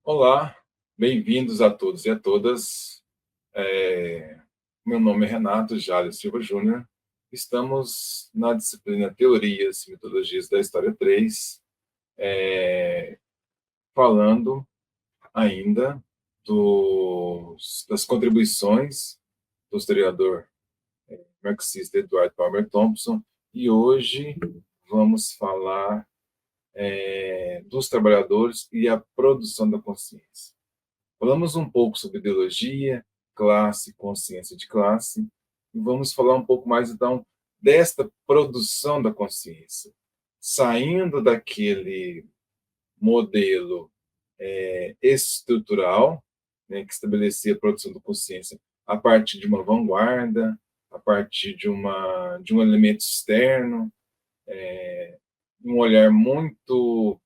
Olá, bem-vindos a todos e a todas. É, Meu nome é Renato Jales Silva Júnior. Estamos na disciplina Teorias e Metodologias da História 3, falando ainda das contribuições do historiador marxista Edward Palmer Thompson, e hoje vamos falar dos trabalhadores e a produção da consciência. Falamos um pouco sobre ideologia, classe, consciência de classe, e vamos falar um pouco mais, então, desta produção da consciência, saindo daquele modelo estrutural, né, que estabelecia a produção da consciência a partir de uma vanguarda, a partir de um elemento externo, um olhar muito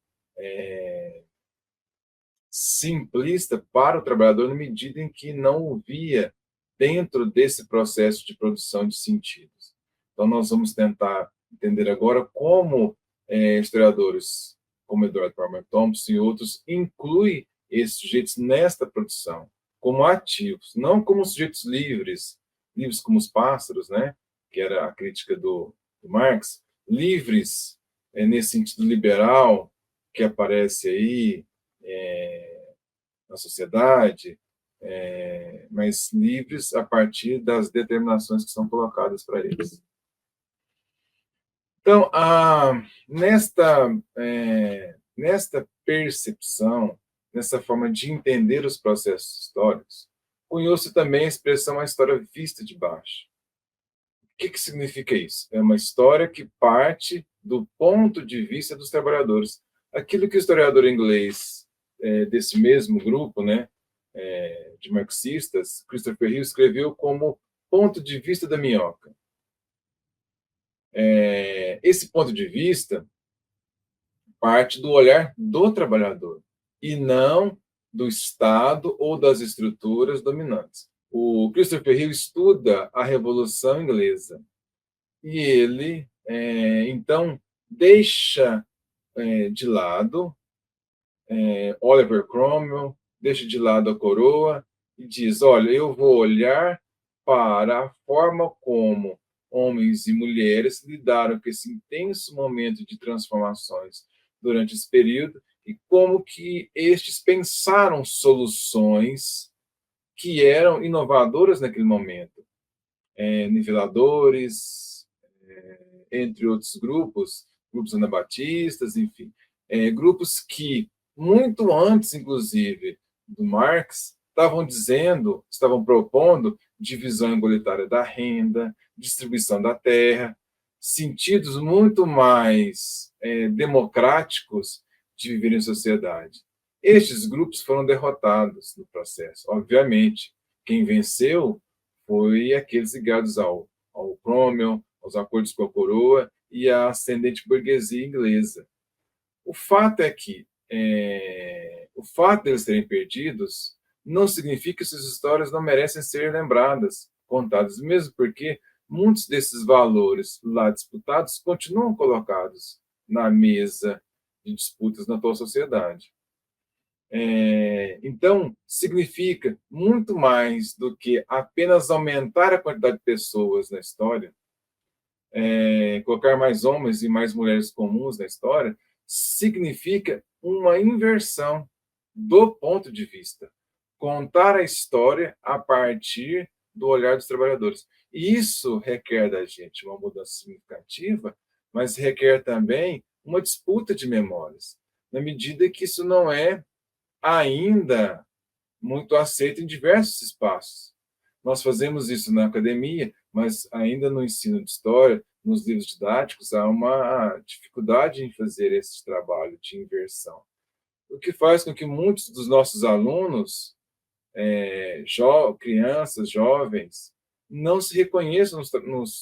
simplista para o trabalhador na medida em que não o via dentro desse processo de produção de sentidos. Então, nós vamos tentar entender agora como historiadores como Edward Palmer Thompson e outros incluem esses sujeitos nesta produção como ativos, não como sujeitos livres, livres como os pássaros, né? Que era a crítica do Marx, livres nesse sentido liberal que aparece aí na sociedade, mas livres a partir das determinações que são colocadas para eles. Então, nesta percepção, nessa forma de entender os processos históricos, cunhou-se também a expressão a história vista de baixo. O que significa isso? É uma história que parte do ponto de vista dos trabalhadores. Aquilo que o historiador inglês desse mesmo grupo, né, de marxistas, Christopher Hill, escreveu como ponto de vista da minhoca. Esse ponto de vista parte do olhar do trabalhador e não do Estado ou das estruturas dominantes. O Christopher Hill estuda a Revolução Inglesa e ele, então, deixa de lado Oliver Cromwell, deixa de lado a coroa e diz: olha, eu vou olhar para a forma como homens e mulheres lidaram com esse intenso momento de transformações durante esse período e como que estes pensaram soluções que eram inovadoras naquele momento, niveladores, entre outros grupos anabatistas, enfim, grupos que, muito antes, inclusive, do Marx, estavam propondo divisão igualitária da renda, distribuição da terra, sentidos muito mais democráticos de viver em sociedade. Estes grupos foram derrotados no processo. Obviamente, quem venceu foi aqueles ligados ao Cromwell, aos acordos com a coroa e à ascendente burguesia inglesa. O fato é que o fato deles serem perdidos não significa que essas histórias não merecem ser lembradas, contadas, mesmo porque muitos desses valores lá disputados continuam colocados na mesa de disputas na atual sociedade. Então, significa muito mais do que apenas aumentar a quantidade de pessoas na história, colocar mais homens e mais mulheres comuns na história, significa uma inversão do ponto de vista. Contar a história a partir do olhar dos trabalhadores. E isso requer da gente uma mudança significativa, mas requer também uma disputa de memórias, na medida que isso não é ainda muito aceito em diversos espaços. Nós fazemos isso na academia, mas ainda no ensino de história, nos livros didáticos, há uma dificuldade em fazer esse trabalho de inversão. O que faz com que muitos dos nossos alunos, crianças, jovens, não se reconheçam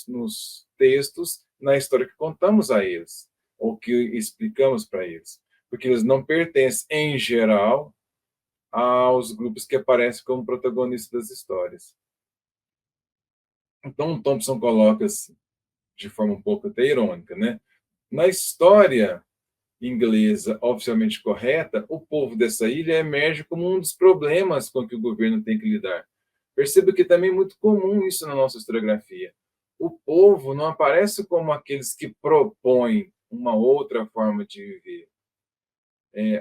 nos textos, na história que contamos a eles, ou que explicamos para eles, porque eles não pertencem, em geral, aos grupos que aparecem como protagonistas das histórias. Então, Thompson coloca assim, de forma um pouco até irônica, né? Na história inglesa oficialmente correta, o povo dessa ilha emerge como um dos problemas com que o governo tem que lidar. Perceba que também é muito comum isso na nossa historiografia. O povo não aparece como aqueles que propõem uma outra forma de viver,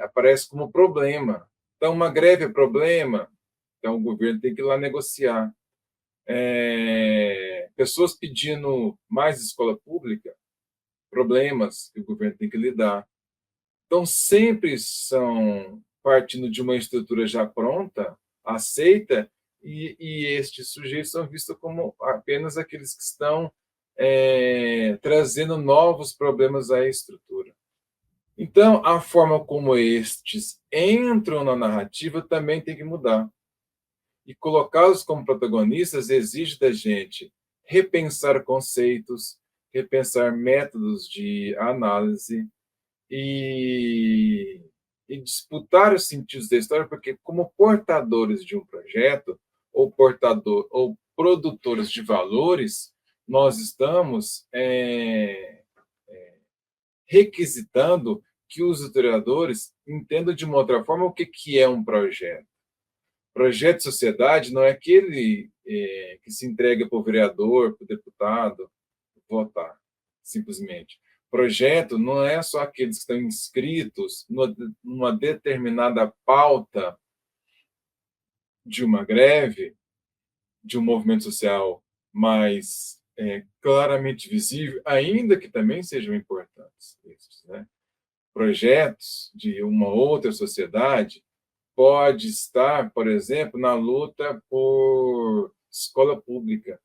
aparece como problema. Então, uma greve é problema, então o governo tem que ir lá negociar. Pessoas pedindo mais escola pública, problemas que o governo tem que lidar. Então, sempre são partindo de uma estrutura já pronta, aceita, e estes sujeitos são vistos como apenas aqueles que estão trazendo novos problemas à estrutura. Então, a forma como estes entram na narrativa também tem que mudar. E colocá-los como protagonistas exige da gente repensar conceitos, repensar métodos de análise, e, e disputar os sentidos da história, porque como portadores de um projeto, ou produtores de valores, nós estamos requisitando que os historiadores entendam de uma outra forma o que é um projeto. Projeto de sociedade não é aquele que se entrega para o vereador, para o deputado votar, simplesmente. Projeto não é só aqueles que estão inscritos numa determinada pauta de uma greve, de um movimento social mais claramente visível, ainda que também sejam importantes. Né? Projetos de uma outra sociedade pode estar, por exemplo, na luta por escola pública.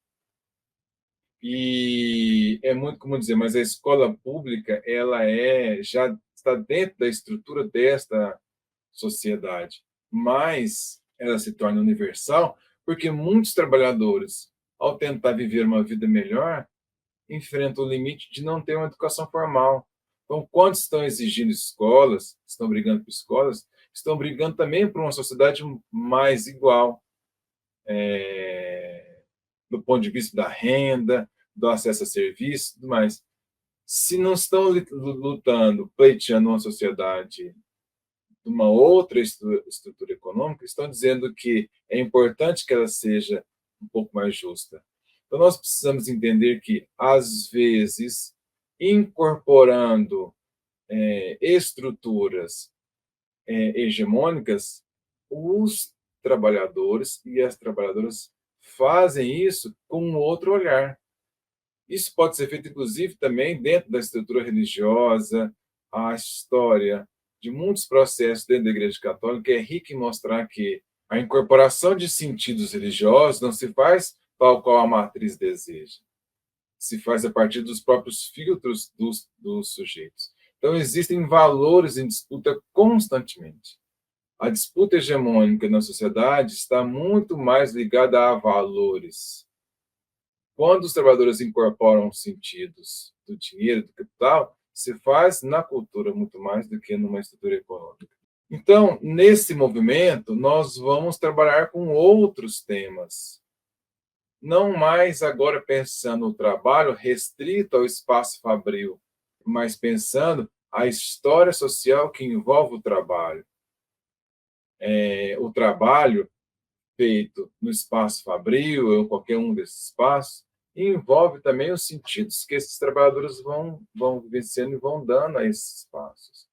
E é muito comum dizer, mas a escola pública ela já está dentro da estrutura desta sociedade, mas ela se torna universal porque muitos trabalhadores, ao tentar viver uma vida melhor, enfrentam o limite de não ter uma educação formal. Então, quando estão exigindo escolas, estão brigando por escolas, estão brigando também por uma sociedade mais igual, do ponto de vista da renda, do acesso a serviços, tudo mais. Se não estão lutando, pleiteando uma sociedade de uma outra estrutura econômica, estão dizendo que é importante que ela seja um pouco mais justa. Então, nós precisamos entender que, às vezes, incorporando estruturas hegemônicas, os trabalhadores e as trabalhadoras fazem isso com um outro olhar. Isso pode ser feito, inclusive, também dentro da estrutura religiosa. A história de muitos processos dentro da Igreja Católica é rica em mostrar que a incorporação de sentidos religiosos não se faz tal qual a matriz deseja. Se faz a partir dos próprios filtros dos sujeitos. Então, existem valores em disputa constantemente. A disputa hegemônica na sociedade está muito mais ligada a valores. Quando os trabalhadores incorporam sentidos do dinheiro, do capital, se faz na cultura muito mais do que numa estrutura econômica. Então, nesse movimento, nós vamos trabalhar com outros temas. Não mais agora pensando o trabalho restrito ao espaço fabril, mas pensando a história social que envolve o trabalho. O trabalho feito no espaço fabril ou em qualquer um desses espaços envolve também os sentidos que esses trabalhadores vão vivenciando e vão dando a esses espaços.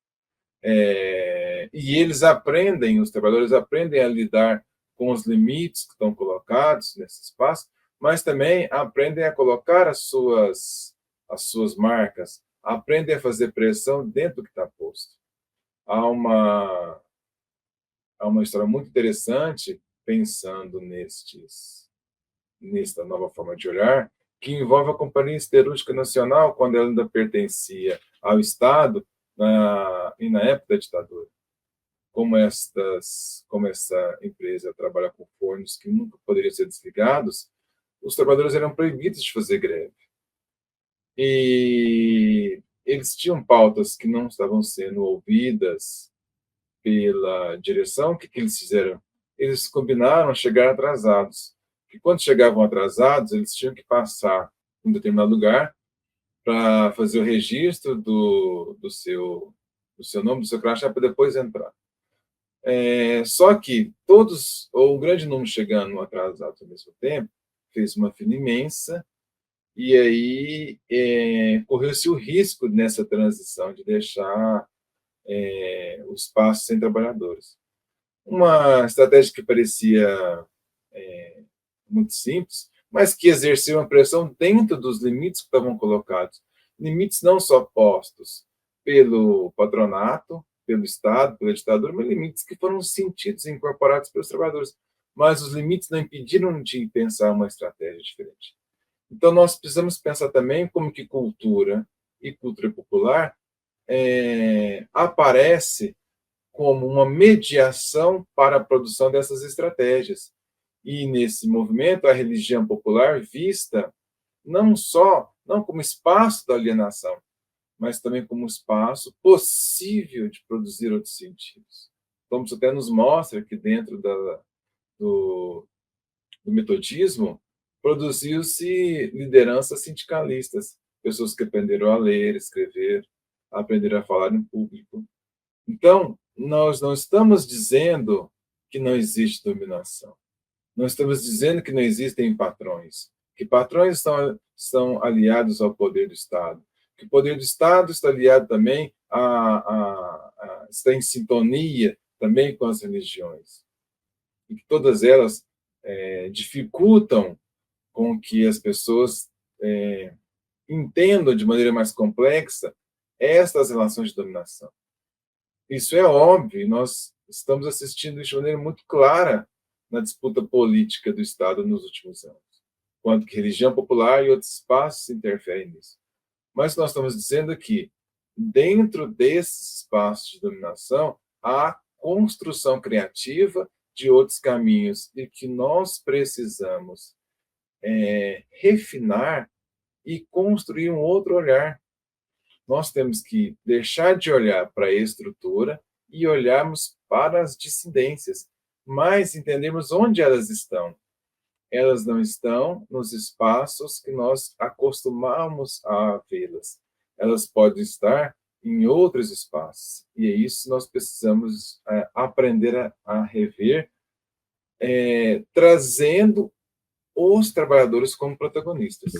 E eles aprendem, os trabalhadores aprendem a lidar com os limites que estão colocados nesse espaço, mas também aprendem a colocar as suas marcas, aprendem a fazer pressão dentro do que está posto. Há uma história muito interessante pensando nesta nova forma de olhar, que envolve a Companhia Siderúrgica Nacional, quando ela ainda pertencia ao Estado, e na época da ditadura. Como essa empresa trabalha com fornos que nunca poderiam ser desligados, os trabalhadores eram proibidos de fazer greve. E eles tinham pautas que não estavam sendo ouvidas pela direção. O que eles fizeram? Eles combinaram chegar atrasados. E quando chegavam atrasados, eles tinham que passar em um determinado lugar para fazer o registro do seu do seu nome, do seu crachá, para depois entrar. Só que todos, ou um grande número chegando atrasados ao mesmo tempo, fez uma fila imensa, e aí correu-se o risco nessa transição de deixar o espaço sem trabalhadores. Uma estratégia que parecia muito simples, mas que exerceu uma pressão dentro dos limites que estavam colocados. Limites não só postos pelo patronato, pelo Estado, pela ditadura, mas limites que foram sentidos e incorporados pelos trabalhadores. Mas os limites não impediram de pensar uma estratégia diferente. Então, nós precisamos pensar também como que cultura e cultura popular aparece como uma mediação para a produção dessas estratégias. E nesse movimento, a religião popular vista não como espaço da alienação, mas também como espaço possível de produzir outros sentidos. Thompson até nos mostra que dentro do metodismo produziu-se lideranças sindicalistas, pessoas que aprenderam a ler, escrever, aprenderam a falar em público. Então, nós não estamos dizendo que não existe dominação. Não estamos dizendo que não existem patrões, que patrões são aliados ao poder do Estado, que o poder do Estado está aliado também está em sintonia também com as religiões, e que todas elas dificultam com que as pessoas entendam de maneira mais complexa estas relações de dominação. Isso é óbvio, e nós estamos assistindo isso de maneira muito clara na disputa política do Estado nos últimos anos, quanto que religião popular e outros espaços interferem nisso. Mas nós estamos dizendo que, dentro desses espaços de dominação, há construção criativa de outros caminhos e que nós precisamos refinar e construir um outro olhar. Nós temos que deixar de olhar para a estrutura e olharmos para as dissidências, mas entendermos onde elas estão. Elas não estão nos espaços que nós acostumamos a vê-las. Elas podem estar em outros espaços. E é isso nós precisamos aprender a rever, trazendo os trabalhadores como protagonistas.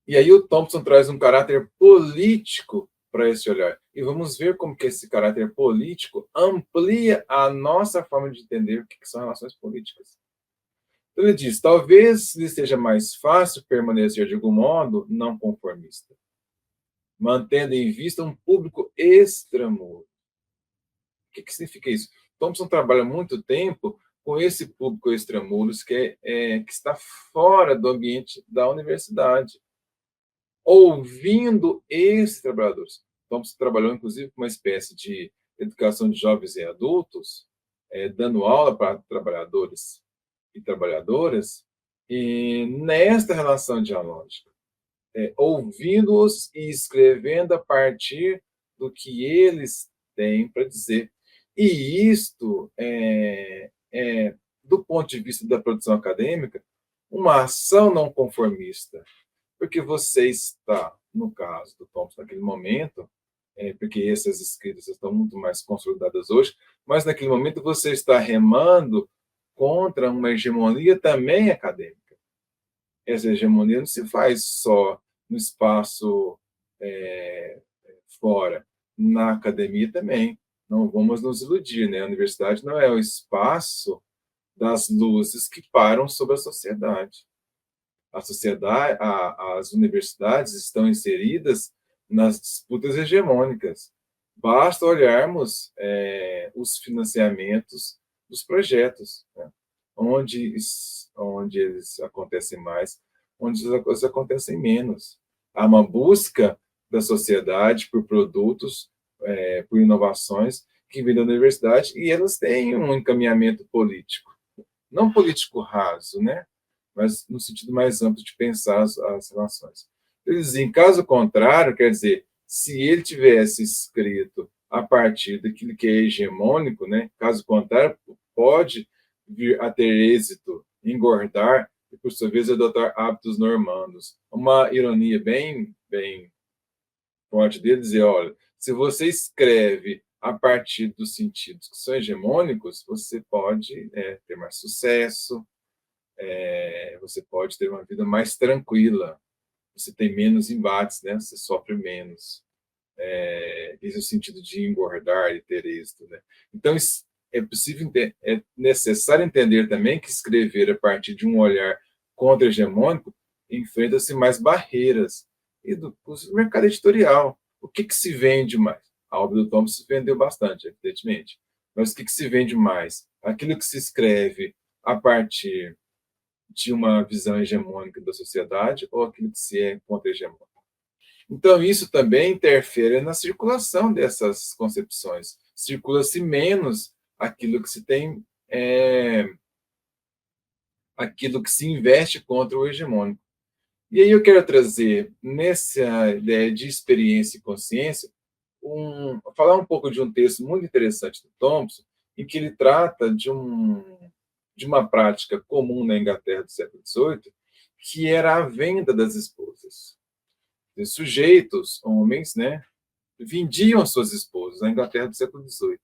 E aí o Thompson traz um caráter político para esse olhar. E vamos ver como que esse caráter político amplia a nossa forma de entender o que são relações políticas. Então ele diz, talvez lhe seja mais fácil permanecer de algum modo não conformista, mantendo em vista um público extramuro. O que significa isso? Thompson trabalha muito tempo com esse público extramuros que está fora do ambiente da universidade, ouvindo esses trabalhadores. Thompson trabalhou, inclusive, com uma espécie de educação de jovens e adultos, dando aula para trabalhadores e trabalhadoras, e nesta relação dialógica, ouvindo-os e escrevendo a partir do que eles têm para dizer. E isto do ponto de vista da produção acadêmica, uma ação não conformista, porque você está, no caso do Thompson, naquele momento, porque essas escritas estão muito mais consolidadas hoje, mas naquele momento você está remando contra uma hegemonia também acadêmica. Essa hegemonia não se faz só no espaço fora, na academia também. Não vamos nos iludir, né? A universidade não é o espaço das luzes que param sobre a sociedade. A sociedade, as universidades estão inseridas nas disputas hegemônicas. Basta olharmos os financiamentos dos projetos, né? onde eles acontecem mais, onde eles acontecem menos. Há uma busca da sociedade por produtos, por inovações que vêm da universidade, e elas têm um encaminhamento político. Não político raso, né? Mas no sentido mais amplo de pensar as relações. Eles, em caso contrário, quer dizer, se ele tivesse escrito a partir daquilo que é hegemônico, né? Caso contrário, pode vir a ter êxito, engordar e, por sua vez, adotar hábitos normandos. Uma ironia bem forte dele dizer, olha, Se você escreve a partir dos sentidos que são hegemônicos, você pode ter mais sucesso, você pode ter uma vida mais tranquila, você tem menos embates, né? Você sofre menos. Esse é o sentido de engordar e ter êxito, né? Então, é necessário entender também que escrever a partir de um olhar contra-hegemônico enfrenta-se mais barreiras. E do mercado editorial, o que, que se vende mais? A obra do Thomas se vendeu bastante, evidentemente. Mas o que, que se vende mais? Aquilo que se escreve a partir de uma visão hegemônica da sociedade ou aquilo que se é contra-hegemônico? Então, isso também interfere na circulação dessas concepções. Circula-se menos aquilo que se tem, aquilo que se investe contra o hegemônico. E aí eu quero trazer, nessa ideia de experiência e consciência, falar um pouco de um texto muito interessante do Thompson, em que ele trata de uma prática comum na Inglaterra do século XVIII, que era a venda das esposas. Os sujeitos, homens, né, vendiam suas esposas na Inglaterra do século XVIII.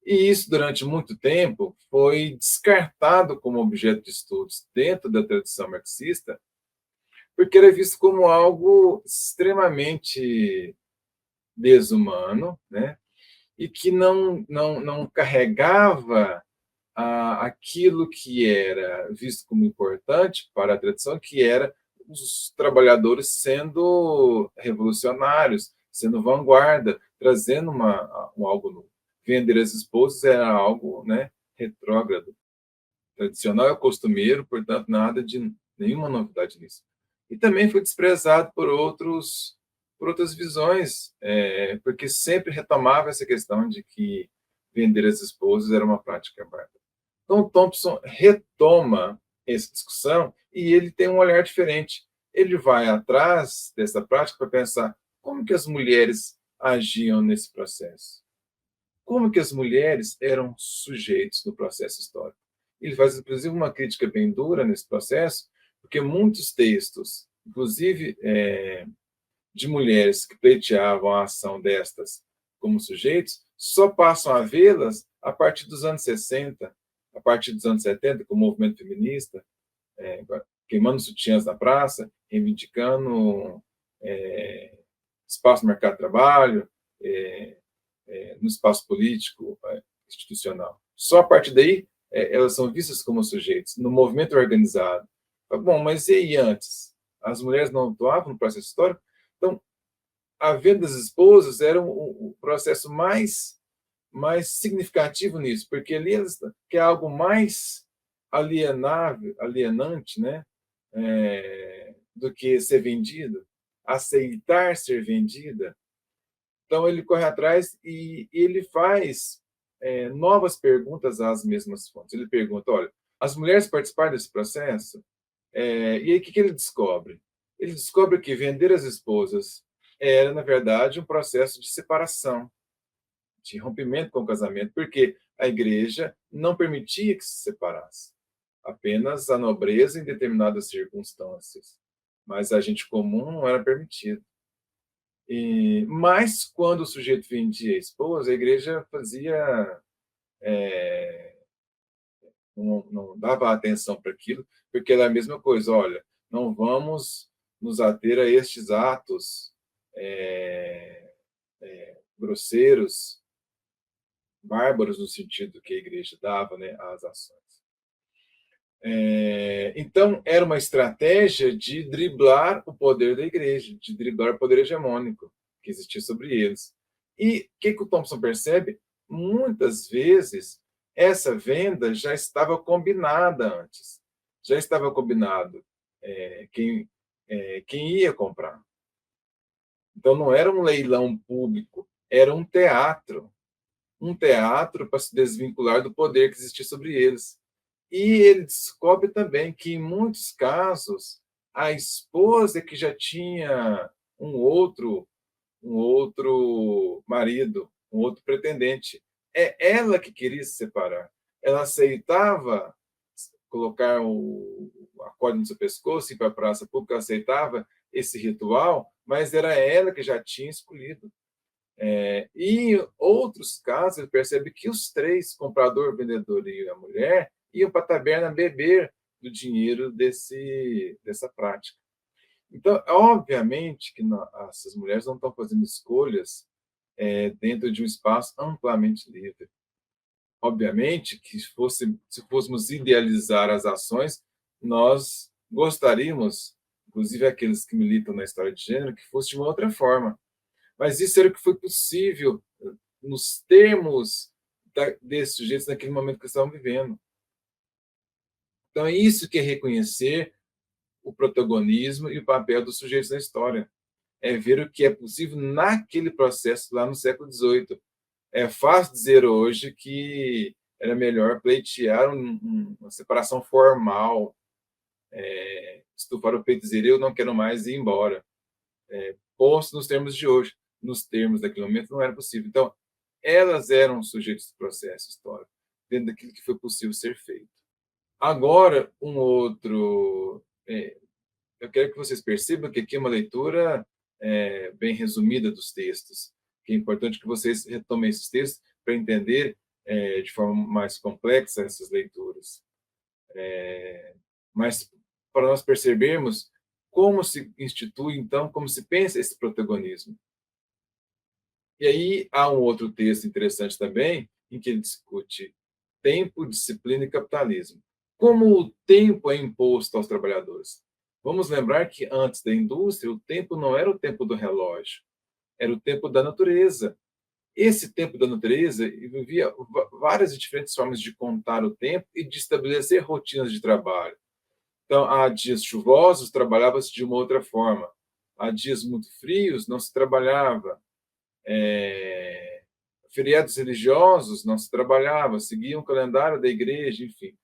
E isso, durante muito tempo, foi descartado como objeto de estudos dentro da tradição marxista, porque era visto como algo extremamente desumano, né? E que não carregava aquilo que era visto como importante para a tradição, que era os trabalhadores sendo revolucionários, sendo vanguarda, trazendo algo novo. Vender as esposas era algo, né, retrógrado. Tradicional é costumeiro, portanto, nada de nenhuma novidade nisso. E também foi desprezado por outras visões, porque sempre retomava essa questão de que vender as esposas era uma prática bárbara. Então, Thompson retoma essa discussão e ele tem um olhar diferente. Ele vai atrás dessa prática para pensar como que as mulheres agiam nesse processo. Como que as mulheres eram sujeitos no processo histórico. Ele faz, inclusive, uma crítica bem dura nesse processo, porque muitos textos, inclusive de mulheres que pleiteavam a ação destas como sujeitos, só passam a vê-las a partir dos anos 60, a partir dos anos 70, com o movimento feminista, queimando sutiãs na praça, reivindicando espaço no mercado de trabalho, no espaço político, institucional. Só a partir daí, elas são vistas como sujeitos, no movimento organizado. Bom, mas e aí antes? As mulheres não atuavam no processo histórico? Então, a venda das esposas era o processo mais significativo nisso, porque ali que é algo mais alienante, né, do que ser vendido, aceitar ser vendida. Então ele corre atrás e ele faz novas perguntas às mesmas fontes. Ele pergunta, olha, as mulheres participaram desse processo? E aí o que ele descobre? Ele descobre que vender as esposas era, na verdade, um processo de separação, de rompimento com o casamento, porque a igreja não permitia que se separasse. Apenas a nobreza em determinadas circunstâncias. Mas a gente comum não era permitido. Mas, quando o sujeito vendia a esposa, a igreja fazia. Não dava atenção para aquilo, porque era a mesma coisa. Olha, não vamos nos ater a estes atos grosseiros, bárbaros, no sentido que a igreja dava, né, às ações. Então, era uma estratégia de driblar o poder da igreja, de driblar o poder hegemônico que existia sobre eles. E o que o Thompson percebe? Muitas vezes, essa venda já estava combinada antes. Já estava combinado quem ia comprar. Então, não era um leilão público, era um teatro. Um teatro para se desvincular do poder que existia sobre eles. E ele descobre também que, em muitos casos, a esposa que já tinha um outro marido, um outro pretendente, é ela que queria se separar. Ela aceitava colocar a corda no seu pescoço e ir para a praça pública, aceitava esse ritual, mas era ela que já tinha escolhido. E em outros casos, ele percebe que os três, comprador, vendedor e a mulher, iam para a taberna beber do dinheiro dessa prática. Então, obviamente que essas mulheres não estão fazendo escolhas dentro de um espaço amplamente livre. Obviamente que se fôssemos idealizar as ações, nós gostaríamos, inclusive aqueles que militam na história de gênero, que fosse de uma outra forma. Mas isso era o que foi possível nos termos desses sujeitos naquele momento que estavam vivendo. Então, é isso que é reconhecer o protagonismo e o papel dos sujeitos na história. É ver o que é possível naquele processo lá no século XVIII. É fácil dizer hoje que era melhor pleitear uma separação formal, estufar o peito e dizer eu não quero mais ir embora. Posto nos termos de hoje. Nos termos daquele momento não era possível. Então, elas eram sujeitos do processo histórico, dentro daquilo que foi possível ser feito. Agora, eu quero que vocês percebam que aqui é uma leitura bem resumida dos textos, que é importante que vocês retomem esses textos para entender de forma mais complexa essas leituras. Mas para nós percebermos como se institui, então, como se pensa esse protagonismo. E aí há um outro texto interessante também, em que ele discute tempo, disciplina e capitalismo. Como o tempo é imposto aos trabalhadores? Vamos lembrar que antes da indústria, o tempo não era o tempo do relógio, era o tempo da natureza. Esse tempo da natureza vivia várias e diferentes formas de contar o tempo e de estabelecer rotinas de trabalho. Então, há dias chuvosos, trabalhava-se de uma outra forma. Há dias muito frios, não se trabalhava. Feriados religiosos não se trabalhava, seguiam o calendário da igreja, enfim.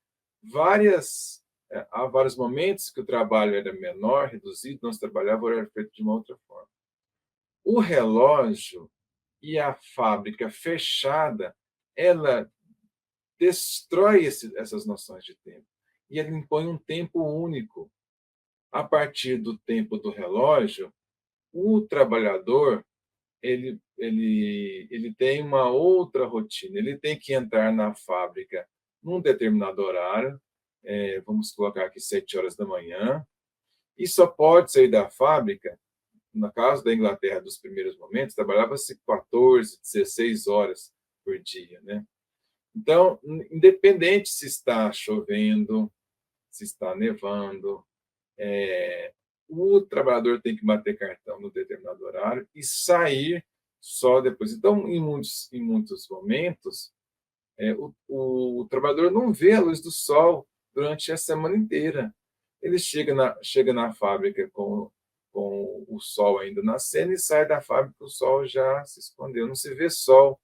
Há vários momentos que o trabalho era menor, reduzido, não se trabalhava, era feito de uma outra forma. O relógio e a fábrica fechada, ela destrói essas noções de tempo e ela impõe um tempo único. A partir do tempo do relógio, o trabalhador ele tem uma outra rotina. Ele tem que entrar na fábrica num determinado horário, vamos colocar aqui 7 horas da manhã, e só pode sair da fábrica, no caso da Inglaterra dos primeiros momentos, trabalhava-se 14, 16 horas por dia, né? Então, independente se está chovendo, se está nevando, o trabalhador tem que bater cartão no determinado horário e sair só depois. Então, em muitos momentos, o trabalhador não vê a luz do sol durante a semana inteira. Ele chega na fábrica com o sol ainda nascendo e sai da fábrica, o sol já se escondeu. Não se vê sol.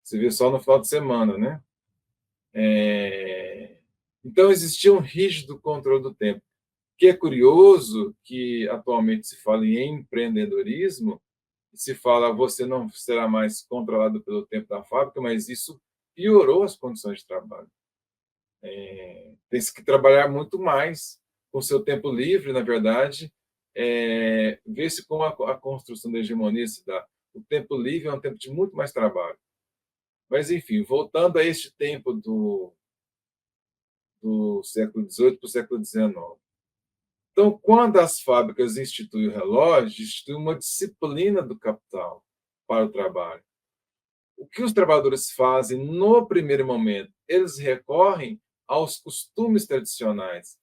Se vê sol no final de semana, né? Então, existia um rígido controle do tempo. Que é curioso que atualmente se fala em empreendedorismo, se fala você não será mais controlado pelo tempo da fábrica, mas isso piorou as condições de trabalho. Tem que trabalhar muito mais com seu tempo livre, na verdade, vê-se como a construção da hegemonia se dá. O tempo livre é um tempo de muito mais trabalho. Mas, enfim, voltando a este tempo do século XVIII para o século XIX. Então, quando as fábricas instituem o relógio, instituem uma disciplina do capital para o trabalho. O que os trabalhadores fazem no primeiro momento? Eles recorrem aos costumes tradicionais,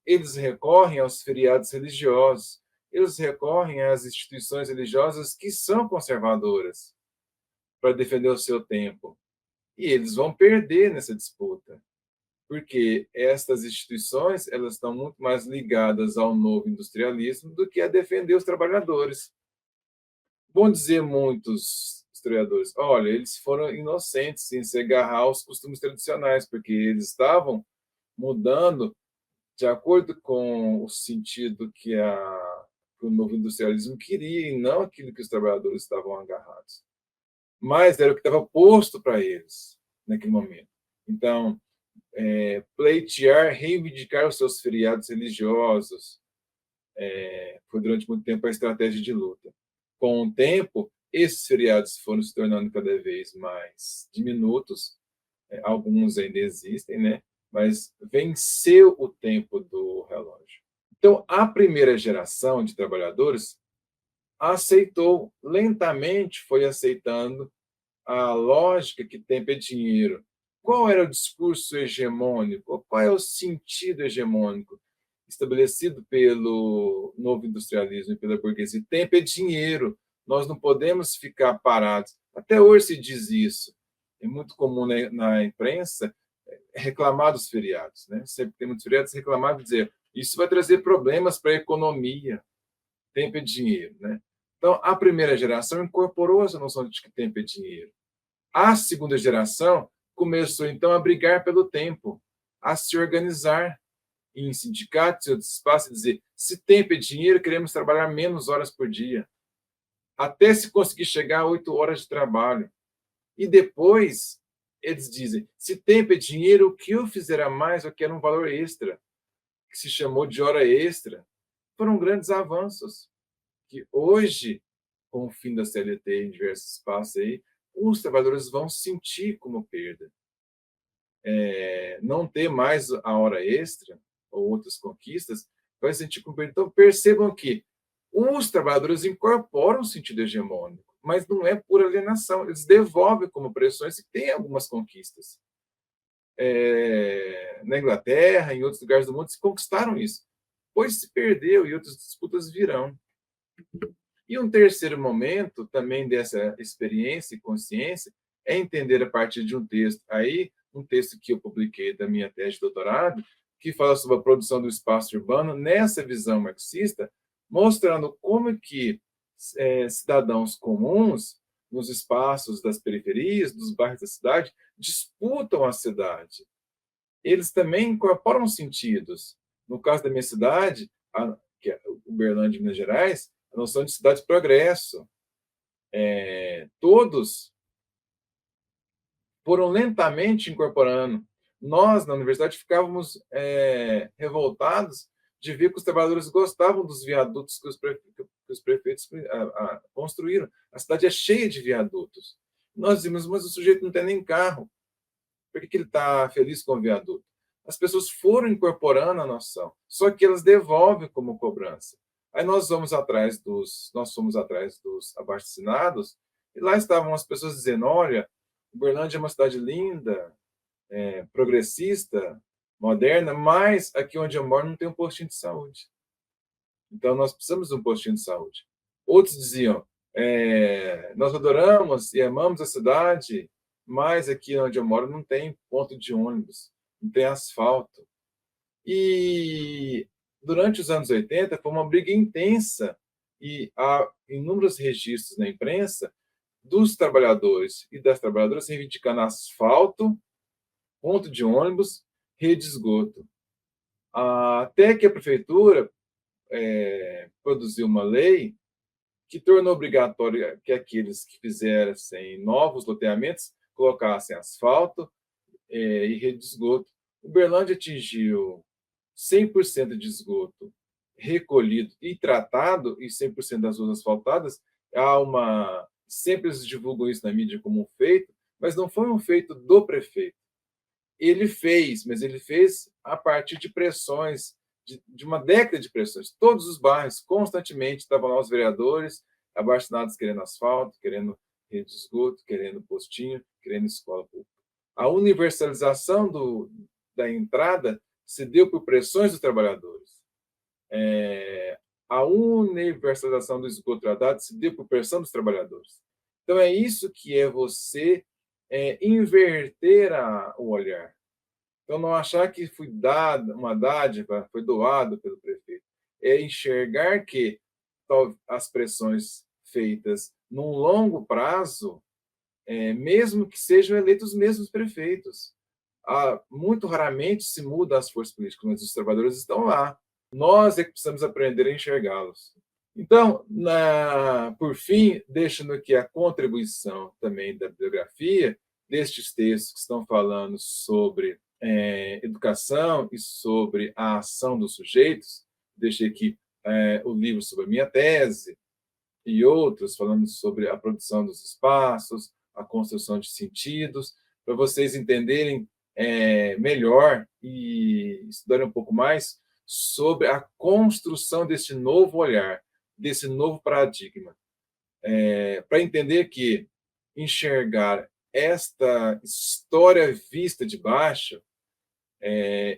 eles recorrem aos feriados religiosos, eles recorrem às instituições religiosas que são conservadoras para defender o seu tempo. E eles vão perder nessa disputa, porque estas instituições elas estão muito mais ligadas ao novo industrialismo do que a defender os trabalhadores. Vão dizer muitos historiadores, olha, eles foram inocentes em se agarrar aos costumes tradicionais, porque eles estavam mudando de acordo com o sentido que o novo industrialismo queria, e não aquilo que os trabalhadores estavam agarrados. Mas era o que estava posto para eles naquele momento. Então, pleitear, reivindicar os seus feriados religiosos, foi durante muito tempo a estratégia de luta. Com o tempo, esses feriados foram se tornando cada vez mais diminutos, alguns ainda existem, né? Mas venceu o tempo do relógio. Então, a primeira geração de trabalhadores aceitou, lentamente foi aceitando a lógica que tempo é dinheiro. Qual era o discurso hegemônico? Qual é o sentido hegemônico estabelecido pelo novo industrialismo e pela burguesia? Tempo é dinheiro, nós não podemos ficar parados. Até hoje se diz isso. É muito comum na imprensa reclamar dos feriados. Né? Sempre tem muitos feriados reclamar e dizer isso vai trazer problemas para a economia. Tempo é dinheiro. Né? Então, a primeira geração incorporou essa noção de que tempo é dinheiro. A segunda geração começou, então, a brigar pelo tempo, a se organizar em sindicatos e outros espaços e dizer: se tempo é dinheiro, queremos trabalhar menos horas por dia, até se conseguir chegar a 8 horas de trabalho. E depois, eles dizem: se tempo é dinheiro, o que eu fizer a mais, eu quero um valor extra, que se chamou de hora extra. Foram grandes avanços, que hoje, com o fim da CLT em diversos espaços aí, os trabalhadores vão sentir como perda. Não ter mais a hora extra ou outras conquistas vai sentir como perda. Então, percebam que os trabalhadores incorporam o sentido hegemônico, mas não é por alienação. Eles devolvem como pressões e têm algumas conquistas. Na Inglaterra, em outros lugares do mundo, se conquistaram isso. Pois se perdeu e outras disputas virão. E um terceiro momento também dessa experiência e consciência é entender a partir de um texto. Aí, um texto que eu publiquei da minha tese de doutorado, que fala sobre a produção do espaço urbano nessa visão marxista, mostrando como que cidadãos comuns, nos espaços das periferias, dos bairros da cidade, disputam a cidade. Eles também incorporam sentidos. No caso da minha cidade, que é Uberlândia, Minas Gerais, a noção de cidade de progresso. Todos foram lentamente incorporando. Nós, na universidade, ficávamos revoltados de ver que os trabalhadores gostavam dos viadutos que os prefeitos construíram. A cidade é cheia de viadutos. Nós dizíamos, mas o sujeito não tem nem carro. Por que ele está feliz com o viaduto? As pessoas foram incorporando a noção, só que elas devolvem como cobrança. Aí nós fomos atrás dos abaixo-assinados, e lá estavam as pessoas dizendo: olha, Uberlândia é uma cidade linda, progressista, moderna, mas aqui onde eu moro não tem um postinho de saúde. Então nós precisamos de um postinho de saúde. Outros diziam: nós adoramos e amamos a cidade, mas aqui onde eu moro não tem ponto de ônibus, não tem asfalto. E durante os anos 80 foi uma briga intensa e há inúmeros registros na imprensa dos trabalhadores e das trabalhadoras reivindicando asfalto, ponto de ônibus, rede de esgoto. Até que a prefeitura produziu uma lei que tornou obrigatório que aqueles que fizessem novos loteamentos colocassem asfalto e rede de esgoto. Uberlândia atingiu 100% de esgoto recolhido e tratado e 100% das ruas asfaltadas. Sempre eles divulgam isso na mídia como um feito, mas não foi um feito do prefeito. Ele fez, mas ele fez a partir de pressões, de uma década de pressões. Todos os bairros, constantemente, estavam lá os vereadores, abaixo-assinados querendo asfalto, querendo rede de esgoto, querendo postinho, querendo escola pública. A universalização da entrada se deu por pressões dos trabalhadores. A universalização do esgoto tratado se deu por pressão dos trabalhadores. Então, é isso que é você inverter o olhar. Então, não achar que foi dada uma dádiva, foi doado pelo prefeito. É enxergar que as pressões feitas num longo prazo, mesmo que sejam eleitos os mesmos prefeitos, muito raramente se muda as forças políticas, mas os trabalhadores estão lá. Nós é que precisamos aprender a enxergá-los. Então, por fim, deixando aqui a contribuição também da bibliografia, destes textos que estão falando sobre educação e sobre a ação dos sujeitos. Deixei aqui o livro sobre a minha tese, e outros, falando sobre a produção dos espaços, a construção de sentidos, para vocês entenderem melhor e estudarem um pouco mais sobre a construção desse novo olhar, desse novo paradigma. Para entender que enxergar esta história vista de baixo,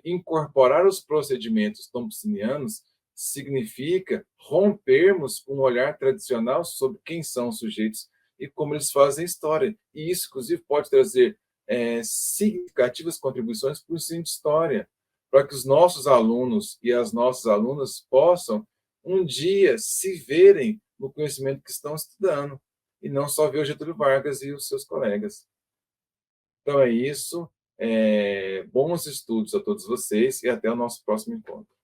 incorporar os procedimentos thompsonianos, significa rompermos um olhar tradicional sobre quem são os sujeitos e como eles fazem história. E isso, inclusive, pode trazer significativas contribuições para o ensino de história, para que os nossos alunos e as nossas alunas possam, um dia, se verem no conhecimento que estão estudando, e não só ver o Getúlio Vargas e os seus colegas. Então é isso. Bons estudos a todos vocês e até o nosso próximo encontro.